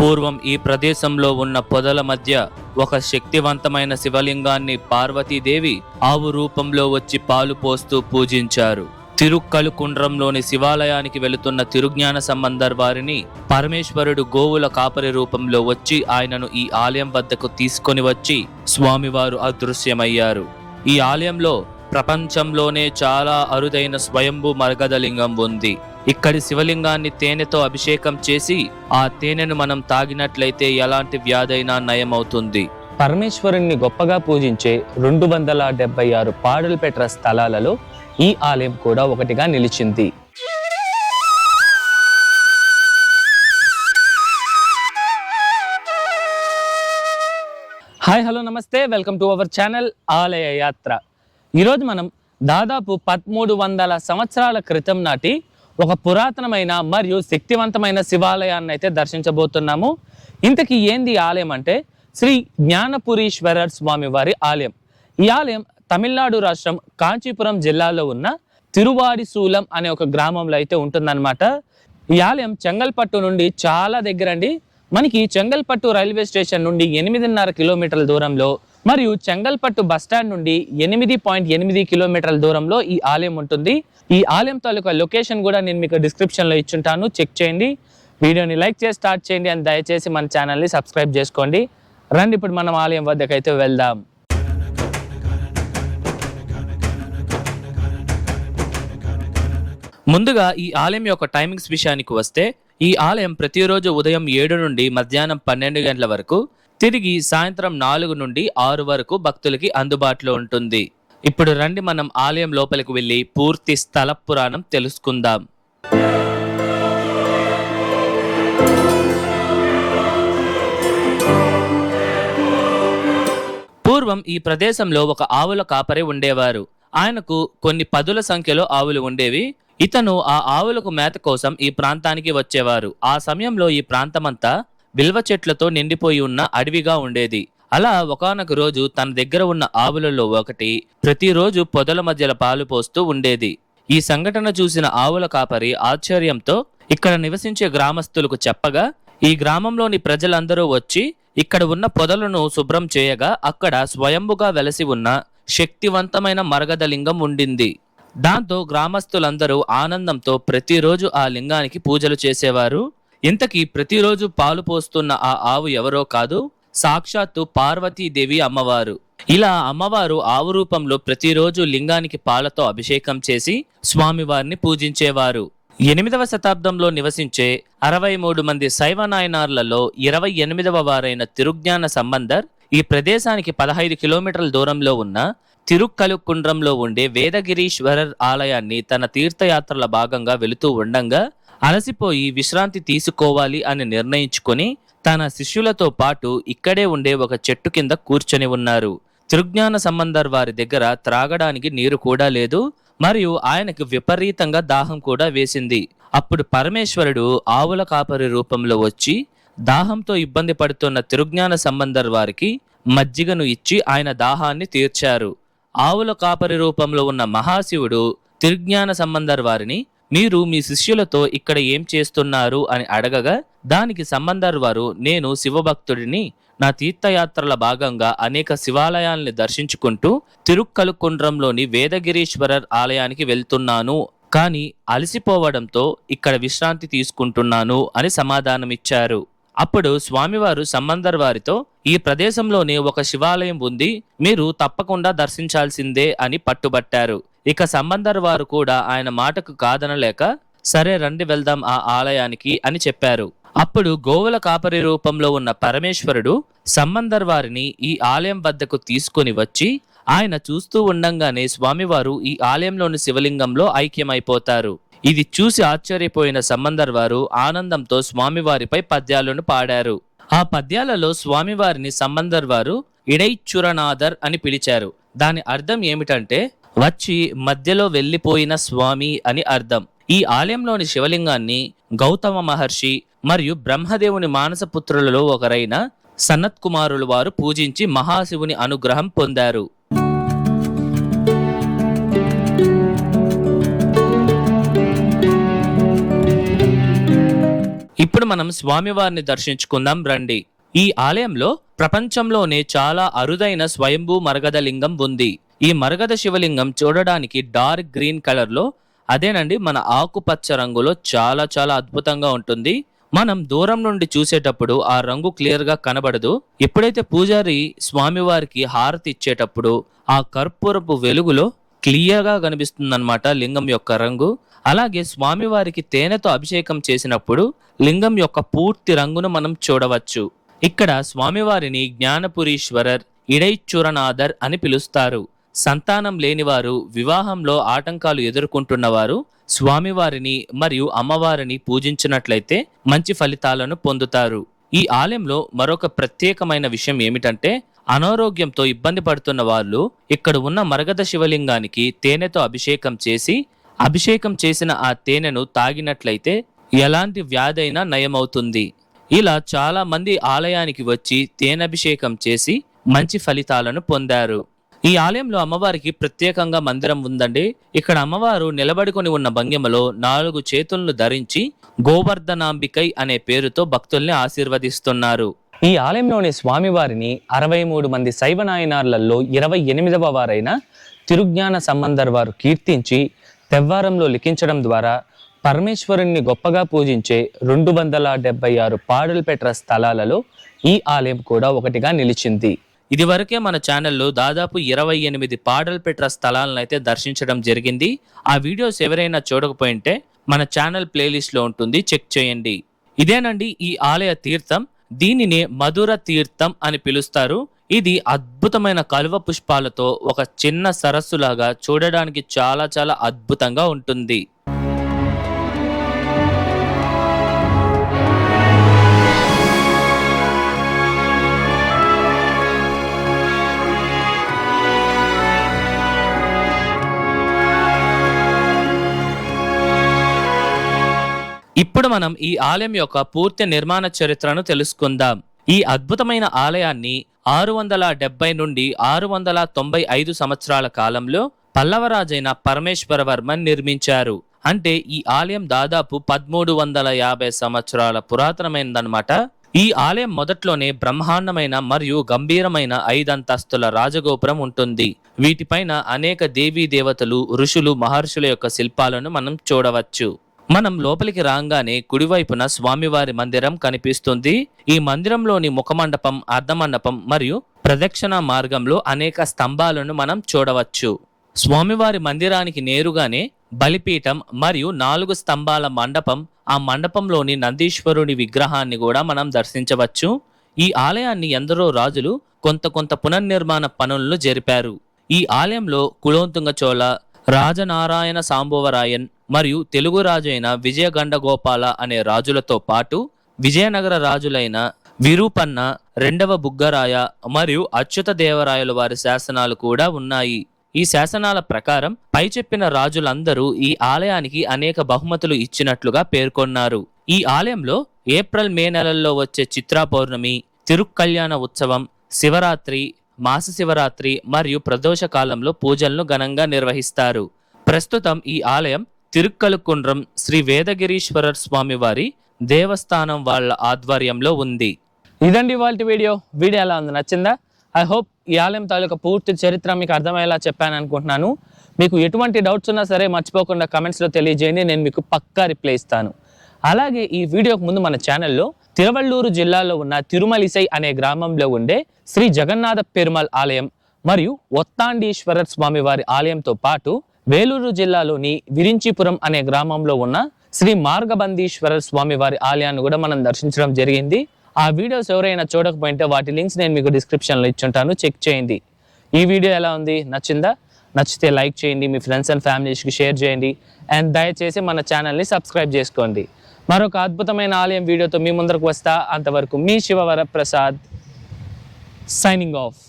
పూర్వం ఈ ప్రదేశంలో ఉన్న పొదల మధ్య ఒక శక్తివంతమైన శివలింగాన్ని పార్వతీదేవి ఆవు రూపంలో వచ్చి పాలు పోస్తూ పూజించారు. తిరుక్కలుకుండ్రంలోని శివాలయానికి వెళుతున్న తిరుజ్ఞాన సంబంధర్ వారిని పరమేశ్వరుడు గోవుల కాపరి రూపంలో వచ్చి ఆయనను ఈ ఆలయం వద్దకు తీసుకొని వచ్చి స్వామివారు అదృశ్యమయ్యారు. ఈ ఆలయంలో ప్రపంచంలోనే చాలా అరుదైన స్వయంభూ మరగదలింగం ఉంది. ఇక్కడి శివలింగాన్ని తేనెతో అభిషేకం చేసి ఆ తేనెను మనం తాగినట్లయితే ఎలాంటి వ్యాధైనా నయమవుతుంది. పరమేశ్వరుణ్ణి గొప్పగా పూజించే 276 పాడల్పెట్ర స్థలాలలో ఈ ఆలయం కూడా ఒకటిగా నిలిచింది. హాయ్ హలో నమస్తే, వెల్కమ్ టు అవర్ ఛానల్ ఆలయ యాత్ర. ఈరోజు మనం దాదాపు 1300 సంవత్సరాల క్రితం నాటి ఒక పురాతనమైన మరియు శక్తివంతమైన శివాలయాన్ని అయితే దర్శించబోతున్నాము. ఇంతకీ ఏంది ఆలయం అంటే శ్రీ జ్ఞానపురీశ్వరర్ స్వామి వారి ఆలయం. ఈ ఆలయం తమిళనాడు రాష్ట్రం కాంచీపురం జిల్లాలో ఉన్న తిరువాడిసూలం అనే ఒక గ్రామంలో అయితే ఉంటుందన్నమాట. ఈ ఆలయం చెంగల్పట్టు నుండి చాలా దగ్గరండి. మనకి చెంగల్పట్టు రైల్వే స్టేషన్ నుండి 8.5 కిలోమీటర్ల దూరంలో మరియు చెంగల్పట్టు బస్టాండ్ నుండి 8.8 కిలోమీటర్ల దూరంలో ఈ ఆలయం ఉంటుంది. ఈ ఆలయం తాలూకా లొకేషన్ కూడా నేను మీకు డిస్క్రిప్షన్లో ఇచ్చుంటాను, చెక్ చేయండి. వీడియోని లైక్ చేసి స్టార్ట్ చేయండి అని దయచేసి మన ఛానల్ని సబ్స్క్రైబ్ చేసుకోండి. రండి ఇప్పుడు మనం ఆలయం వద్దకైతే వెళ్దాం. ముందుగా ఈ ఆలయం యొక్క టైమింగ్స్ విషయానికి వస్తే, ఈ ఆలయం ప్రతిరోజు ఉదయం 7 నుండి మధ్యాహ్నం 12 గంటల వరకు, తిరిగి సాయంత్రం 4 నుండి 6 వరకు భక్తులకి అందుబాటులో ఉంటుంది. ఇప్పుడు రండి మనం ఆలయం లోపలికి వెళ్ళి పూర్తి స్థల పురాణం తెలుసుకుందాం. పూర్వం ఈ ప్రదేశంలో ఒక ఆవుల కాపరి ఉండేవారు. ఆయనకు కొన్ని పదుల సంఖ్యలో ఆవులు ఉండేవి. ఇతను ఆ ఆవులకు మేత కోసం ఈ ప్రాంతానికి వచ్చేవారు. ఆ సమయంలో ఈ ప్రాంతమంతా బిల్వ చెట్లతో నిండిపోయి ఉన్న అడవిగా ఉండేది. అలా ఒకానొక రోజు తన దగ్గర ఉన్న ఆవులలో ఒకటి ప్రతిరోజు పొదల మధ్యలో పాలు పోస్తూ ఉండేది. ఈ సంఘటన చూసిన ఆవుల కాపరి ఆశ్చర్యంతో ఇక్కడ నివసించే గ్రామస్తులకు చెప్పగా, ఈ గ్రామంలోని ప్రజలందరూ వచ్చి ఇక్కడ ఉన్న పొదలను శుభ్రం చేయగా అక్కడ స్వయంభుగా వెలసి ఉన్న శక్తివంతమైన మరగదలింగం ఉండింది. దాంతో గ్రామస్తులందరూ ఆనందంతో ప్రతిరోజు ఆ లింగానికి పూజలు చేసేవారు. ఇంతకీ ప్రతిరోజు పాలు పోస్తున్న ఆ ఆవు ఎవరో కాదు, సాక్షాత్తు పార్వతీదేవి అమ్మవారు. ఇలా అమ్మవారు ఆవు రూపంలో ప్రతిరోజు లింగానికి పాలతో అభిషేకం చేసి స్వామివారిని పూజించేవారు. 8వ శతాబ్దంలో నివసించే 63 మంది శైవ నాయనార్లలో 28వ వారైన తిరుజ్ఞాన సంబంధర్ ఈ ప్రదేశానికి 15 కిలోమీటర్ల దూరంలో ఉన్న తిరుక్కలుకుండ్రంలో ఉండే వేదగిరీశ్వరర్ ఆలయాన్ని తన తీర్థయాత్రల భాగంగా వెళుతూ ఉండంగా అలసిపోయి విశ్రాంతి తీసుకోవాలి అని నిర్ణయించుకొని తన శిష్యులతో పాటు ఇక్కడే ఉండే ఒక చెట్టు కింద కూర్చొని ఉన్నారు. తిరుజ్ఞాన సంబంధర్ వారి దగ్గర త్రాగడానికి నీరు కూడా లేదు, మరియు ఆయనకు విపరీతంగా దాహం కూడా వేసింది. అప్పుడు పరమేశ్వరుడు ఆవుల కాపరి రూపంలో వచ్చి దాహంతో ఇబ్బంది పడుతున్న తిరుజ్ఞాన సంబంధర్ వారికి మజ్జిగను ఇచ్చి ఆయన దాహాన్ని తీర్చారు. ఆవుల కాపరి రూపంలో ఉన్న మహాశివుడు తిరుజ్ఞాన సంబంధర్ వారిని, మీరు మీ శిష్యులతో ఇక్కడ ఏం చేస్తున్నారు అని అడగగా, దానికి సంబంధర్ వారు, నేను శివభక్తుడిని, నా తీర్థయాత్రల భాగంగా అనేక శివాలయాల్ని దర్శించుకుంటూ తిరుక్కలుకుండ్రంలోని వేదగిరీశ్వరర్ ఆలయానికి వెళ్తున్నాను, కానీ అలసిపోవడంతో ఇక్కడ విశ్రాంతి తీసుకుంటున్నాను అని సమాధానమిచ్చారు. అప్పుడు స్వామివారు సంబంధర్ వారితో, ఈ ప్రదేశంలోనే ఒక శివాలయం ఉంది, మీరు తప్పకుండా దర్శించాల్సిందే అని పట్టుబట్టారు. ఇక సంబంధర్ వారు కూడా ఆయన మాటకు కాదనలేక, సరే రండి వెళ్దాం ఆ ఆలయానికి అని చెప్పారు. అప్పుడు గోవుల కాపరి రూపంలో ఉన్న పరమేశ్వరుడు సంబంధర్ వారిని ఈ ఆలయం వద్దకు తీసుకొని వచ్చి, ఆయన చూస్తూ ఉండంగానే స్వామివారు ఈ ఆలయంలోని శివలింగంలో ఐక్యమైపోతారు. ఇది చూసి ఆశ్చర్యపోయిన సంబంధర్ వారు ఆనందంతో స్వామివారిపై పద్యాలను పాడారు. ఆ పద్యాలలో స్వామివారిని సంబంధర్ వారు ఇడైచ్చురనాథర్ అని పిలిచారు. దాని అర్థం ఏమిటంటే వచ్చి మధ్యలో వెళ్ళిపోయిన స్వామి అని అర్థం. ఈ ఆలయంలోని శివలింగాన్ని గౌతమ మహర్షి మరియు బ్రహ్మదేవుని మానసపుత్రులలో ఒకరైన సనత్ కుమారులు వారు పూజించి మహాశివుని అనుగ్రహం పొందారు. ఇప్పుడు మనం స్వామివారిని దర్శించుకుందాం రండి. ఈ ఆలయంలో ప్రపంచంలోనే చాలా అరుదైన స్వయంభూ మరగద లింగం ఉంది. ఈ మరగద శివలింగం చూడడానికి డార్క్ గ్రీన్ కలర్ లో, అదేనండి మన ఆకుపచ్చ రంగులో చాలా చాలా అద్భుతంగా ఉంటుంది. మనం దూరం నుండి చూసేటప్పుడు ఆ రంగు క్లియర్ గా కనబడదు. ఎప్పుడైతే పూజారి స్వామివారికి హారతి ఇచ్చేటప్పుడు ఆ కర్పూరపు వెలుగులో క్లియర్ గా కనిపిస్తుందన్నమాట లింగం యొక్క రంగు. అలాగే స్వామివారికి తేనెతో అభిషేకం చేసినప్పుడు లింగం యొక్క పూర్తి రంగును మనం చూడవచ్చు. ఇక్కడ స్వామివారిని జ్ఞానపురీశ్వరర్, ఇడైచ్చురనాథర్ అని పిలుస్తారు. సంతానం లేనివారు, వివాహంలో ఆటంకాలు ఎదుర్కొంటున్నవారు స్వామివారిని మరియు అమ్మవారిని పూజించినట్లయితే మంచి ఫలితాలను పొందుతారు. ఈ ఆలయంలో మరొక ప్రత్యేకమైన విషయం ఏమిటంటే, అనారోగ్యంతో ఇబ్బంది పడుతున్న వాళ్ళు ఇక్కడ ఉన్న మరగద శివలింగానికి తేనెతో అభిషేకం చేసిన ఆ తేనెను తాగినట్లయితే ఎలాంటి వ్యాధి అయినా నయమవుతుంది. ఇలా చాలా మంది ఆలయానికి వచ్చి తేనెభిషేకం చేసి మంచి ఫలితాలను పొందారు. ఈ ఆలయంలో అమ్మవారికి ప్రత్యేకంగా మందిరం ఉందండి. ఇక్కడ అమ్మవారు నిలబడుకొని ఉన్న భంగిమలో 4 చేతులను ధరించి గోవర్ధనాంబికై అనే పేరుతో భక్తుల్ని ఆశీర్వదిస్తున్నారు. ఈ ఆలయంలోని స్వామివారిని 63 మంది శైవ నాయనార్లలో 28వ వారైన తిరుజ్ఞాన సంబంధర్ వారు కీర్తించి తెవ్వారంలో లిఖించడం ద్వారా పరమేశ్వరుణ్ణి గొప్పగా పూజించే 276 పాడల్పెట్ర స్థలాలలో ఈ ఆలయం కూడా ఒకటిగా నిలిచింది. ఇదివరకే మన ఛానల్లో దాదాపు 28 పాడల్పెట్ర స్థలాలను అయితే దర్శించడం జరిగింది. ఆ వీడియోస్ ఎవరైనా చూడకపోయింటే మన ఛానల్ ప్లేలిస్ట్ లో ఉంటుంది, చెక్ చేయండి. ఇదేనండి ఈ ఆలయ తీర్థం. దీనిని మధుర తీర్థం అని పిలుస్తారు. ఇది అద్భుతమైన కలువ పుష్పాలతో ఒక చిన్న సరస్సులాగా చూడడానికి చాలా చాలా అద్భుతంగా ఉంటుంది. ఇప్పుడు మనం ఈ ఆలయం యొక్క పూర్తి నిర్మాణ చరిత్రను తెలుసుకుందాం. ఈ అద్భుతమైన ఆలయాన్ని 670 నుండి 695 సంవత్సరాల కాలంలో పల్లవరాజైన పరమేశ్వరవర్మన్ నిర్మించారు. అంటే ఈ ఆలయం దాదాపు 1350 సంవత్సరాల పురాతనమైనదన్నమాట. ఈ ఆలయం మొదట్లోనే బ్రహ్మాండమైన మరియు గంభీరమైన 5 అంతస్తుల రాజగోపురం ఉంటుంది. వీటిపైన అనేక దేవీ దేవతలు, ఋషులు, మహర్షుల యొక్క శిల్పాలను మనం చూడవచ్చు. మనం లోపలికి రాగానే కుడివైపున స్వామివారి మందిరం కనిపిస్తుంది. ఈ మందిరంలోని ముఖమండపం, అర్ధమండపం మరియు ప్రదక్షిణ మార్గంలో అనేక స్తంభాలను మనం చూడవచ్చు. స్వామివారి మందిరానికి నేరుగానే బలిపీఠం మరియు 4 స్తంభాల మండపం, ఆ మండపంలోని నందీశ్వరుని విగ్రహాన్ని కూడా మనం దర్శించవచ్చు. ఈ ఆలయాన్ని ఎందరో రాజులు కొంత పునర్నిర్మాణ పనులను జరిపారు. ఈ ఆలయంలో కులోత్తుంగ చోళ, రాజనారాయణ సాంబవరాయన్ మరియు తెలుగు రాజైన విజయగండగోపాల అనే రాజులతో పాటు విజయనగర రాజులైన విరూపన్న, 2వ బుగ్గరాయ మరియు అచ్యుత దేవరాయల వారి శాసనాలు కూడా ఉన్నాయి. ఈ శాసనాల ప్రకారం పై చెప్పిన రాజులందరూ ఈ ఆలయానికి అనేక బహుమతులు ఇచ్చినట్లుగా పేర్కొన్నారు. ఈ ఆలయంలో ఏప్రిల్, మే నెలల్లో వచ్చే చిత్రా పౌర్ణమి, తిరుక్కల్యాణ ఉత్సవం, శివరాత్రి, మాస శివరాత్రి మరియు ప్రదోష కాలంలో పూజలను ఘనంగా నిర్వహిస్తారు. ప్రస్తుతం ఈ ఆలయం తిరుక్కలుకుండ్రం శ్రీ వేదగిరీశ్వరర్ స్వామివారి దేవస్థానం వాళ్ళ ఆధ్వర్యంలో ఉంది. ఇదండి వాళ్ళ వీడియో ఎలా ఉంది, నచ్చిందా? ఐ హోప్ ఈ ఆలయం తాలూకా పూర్తి చరిత్ర మీకు అర్థమయ్యేలా చెప్పాను అనుకుంటున్నాను. మీకు ఎటువంటి డౌట్స్ ఉన్నా సరే మర్చిపోకుండా కమెంట్స్లో తెలియజేయండి, నేను మీకు పక్కా రిప్లై ఇస్తాను. అలాగే ఈ వీడియోకి ముందు మన ఛానల్లో తిరువళ్ళూరు జిల్లాలో ఉన్న తిరుమలిసై అనే గ్రామంలో ఉండే శ్రీ జగన్నాథ పెరుమాళ్ ఆలయం మరియు ఒత్తాండీశ్వరర్ స్వామి వారి ఆలయంతో పాటు వేలూరు జిల్లాలోని విరించిపురం అనే గ్రామంలో ఉన్న శ్రీ మార్గబంధీశ్వరర్ స్వామి వారి ఆలయాన్ని కూడా మనం దర్శించడం జరిగింది. ఆ వీడియోస్ ఎవరైనా చూడకపోయింటే వాటి లింక్స్ నేను మీకు డిస్క్రిప్షన్లో ఇచ్చుంటాను, చెక్ చేయండి. ఈ వీడియో ఎలా ఉంది, నచ్చిందా? నచ్చితే లైక్ చేయండి, మీ ఫ్రెండ్స్ అండ్ ఫ్యామిలీస్కి షేర్ చేయండి, అండ్ దయచేసి మన ఛానల్ని సబ్స్క్రైబ్ చేసుకోండి. మరొక అద్భుతమైన ఆలయం వీడియోతో మీ ముందరకు వస్తా. అంతవరకు మీ శివవరప్రసాద్ సైనింగ్ ఆఫ్.